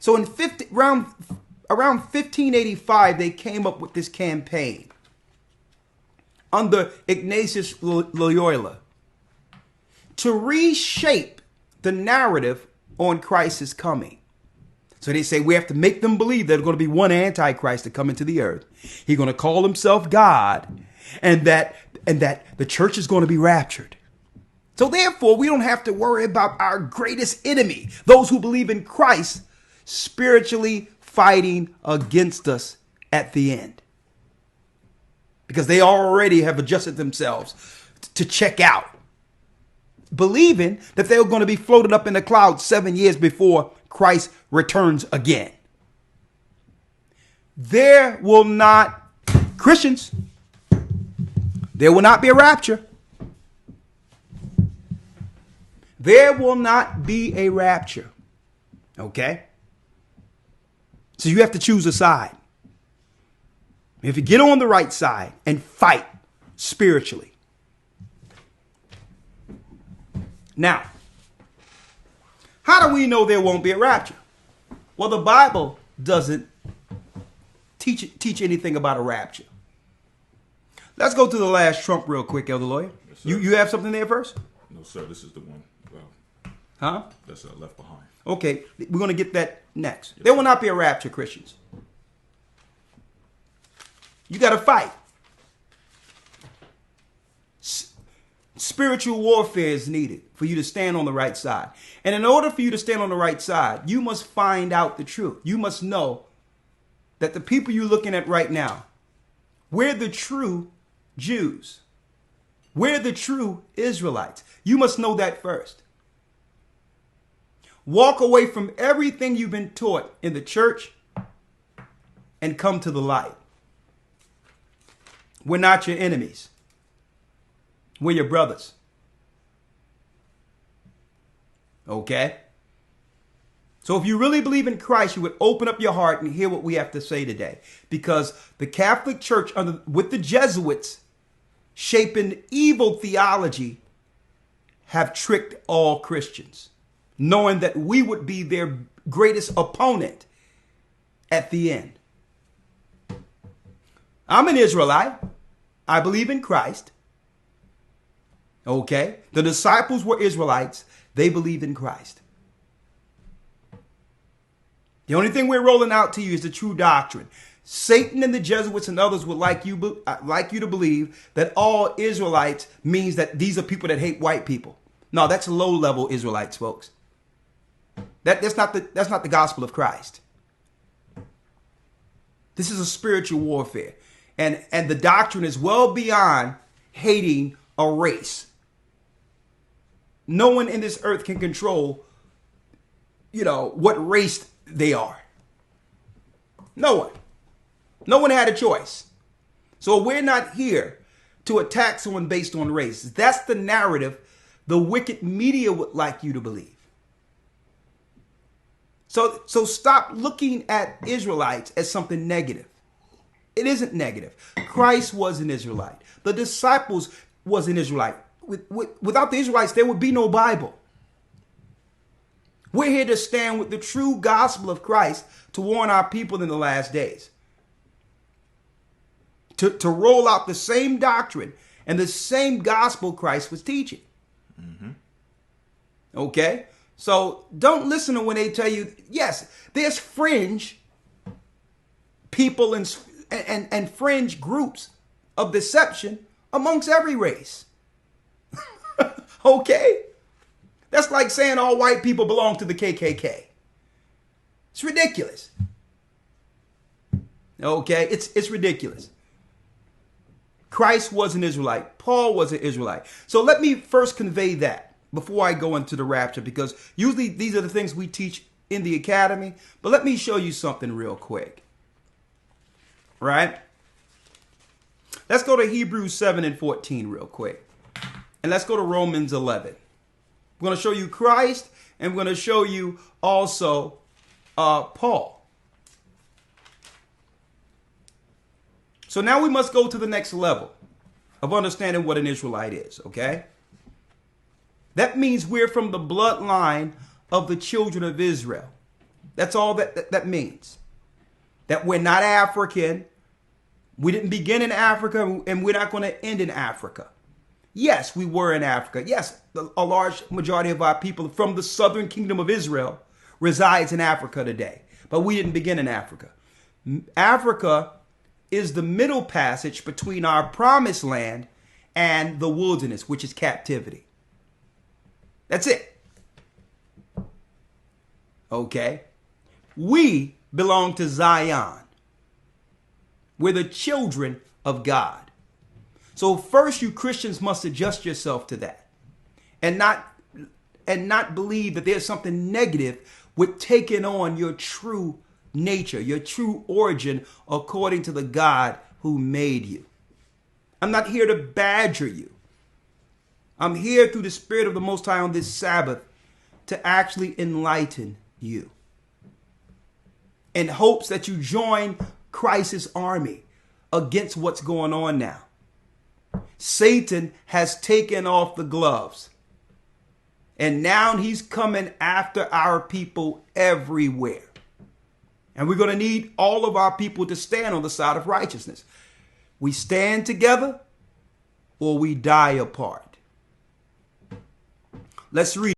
So around 1585, they came up with this campaign under Ignatius Loyola to reshape the narrative on Christ's coming. So they say we have to make them believe there's going to be one Antichrist to come into the earth. He's going to call himself God, and that the church is going to be raptured. So therefore, we don't have to worry about our greatest enemy, those who believe in Christ, spiritually fighting against us at the end. Because they already have adjusted themselves to check out, believing that they're going to be floated up in the clouds 7 years before Christ returns again. There will not, Christians, there will not be a rapture. There will not be a rapture. Okay? So you have to choose a side. If you get on the right side and fight spiritually. Now, how do we know there won't be a rapture? Well, the Bible doesn't teach anything about a rapture. Let's go to the last trump real quick, Elder Lawyer. Yes, you have something there first? No, sir. This is the one. Huh? That's left behind. Okay, we're going to get that next. Yes, there will not be a rapture, Christians. You got to fight. Spiritual warfare is needed for you to stand on the right side. And in order for you to stand on the right side, you must find out the truth. You must know that the people you're looking at right now, we're the true Jews. We're the true Israelites. You must know that first. Walk away from everything you've been taught in the church and come to the light. We're not your enemies. We're your brothers. Okay? So if you really believe in Christ, you would open up your heart and hear what we have to say today. Because the Catholic Church, with the Jesuits, shaping evil theology, have tricked all Christians, knowing that we would be their greatest opponent at the end. I'm an Israelite. I believe in Christ. Okay? The disciples were Israelites. They believed in Christ. The only thing we're rolling out to you is the true doctrine. Satan and the Jesuits and others would like you to believe that all Israelites means that these are people that hate white people. No, that's low-level Israelites, folks. That's not the gospel of Christ. This is a spiritual warfare. And the doctrine is well beyond hating a race. No one in this earth can control, what race they are. No one. No one had a choice. So we're not here to attack someone based on race. That's the narrative the wicked media would like you to believe. So stop looking at Israelites as something negative. It isn't negative. Christ was an Israelite. The disciples was an Israelite. Without the Israelites, there would be no Bible. We're here to stand with the true gospel of Christ to warn our people in the last days. To roll out the same doctrine and the same gospel Christ was teaching. Mm-hmm. Okay? So don't listen to when they tell you, yes, there's fringe people and fringe groups of deception amongst every race. Okay? That's like saying all white people belong to the KKK. It's ridiculous. Okay? It's ridiculous. Christ was an Israelite. Paul was an Israelite. So let me first convey that before I go into the rapture, because usually these are the things we teach in the academy. But let me show you something real quick. Right? Let's go to Hebrews 7:14 real quick. And let's go to Romans 11. We're going to show you Christ, and we're going to show you also Paul. So now we must go to the next level of understanding what an Israelite is, okay? That means we're from the bloodline of the children of Israel. That's all that means. That we're not African. We didn't begin in Africa, and we're not going to end in Africa. Yes, we were in Africa. Yes, a large majority of our people from the southern kingdom of Israel resides in Africa today. But we didn't begin in Africa. Africa is the middle passage between our promised land and the wilderness, which is captivity. That's it. Okay? We belong to Zion. We're the children of God. So first, you Christians must adjust yourself to that, and not believe that there's something negative with taking on your true nature, your true origin, according to the God who made you. I'm not here to badger you. I'm here through the Spirit of the Most High on this Sabbath to actually enlighten you, in hopes that you join Christ's army against what's going on now. Satan has taken off the gloves, and now he's coming after our people everywhere. And we're going to need all of our people to stand on the side of righteousness. We stand together or we die apart. Let's read.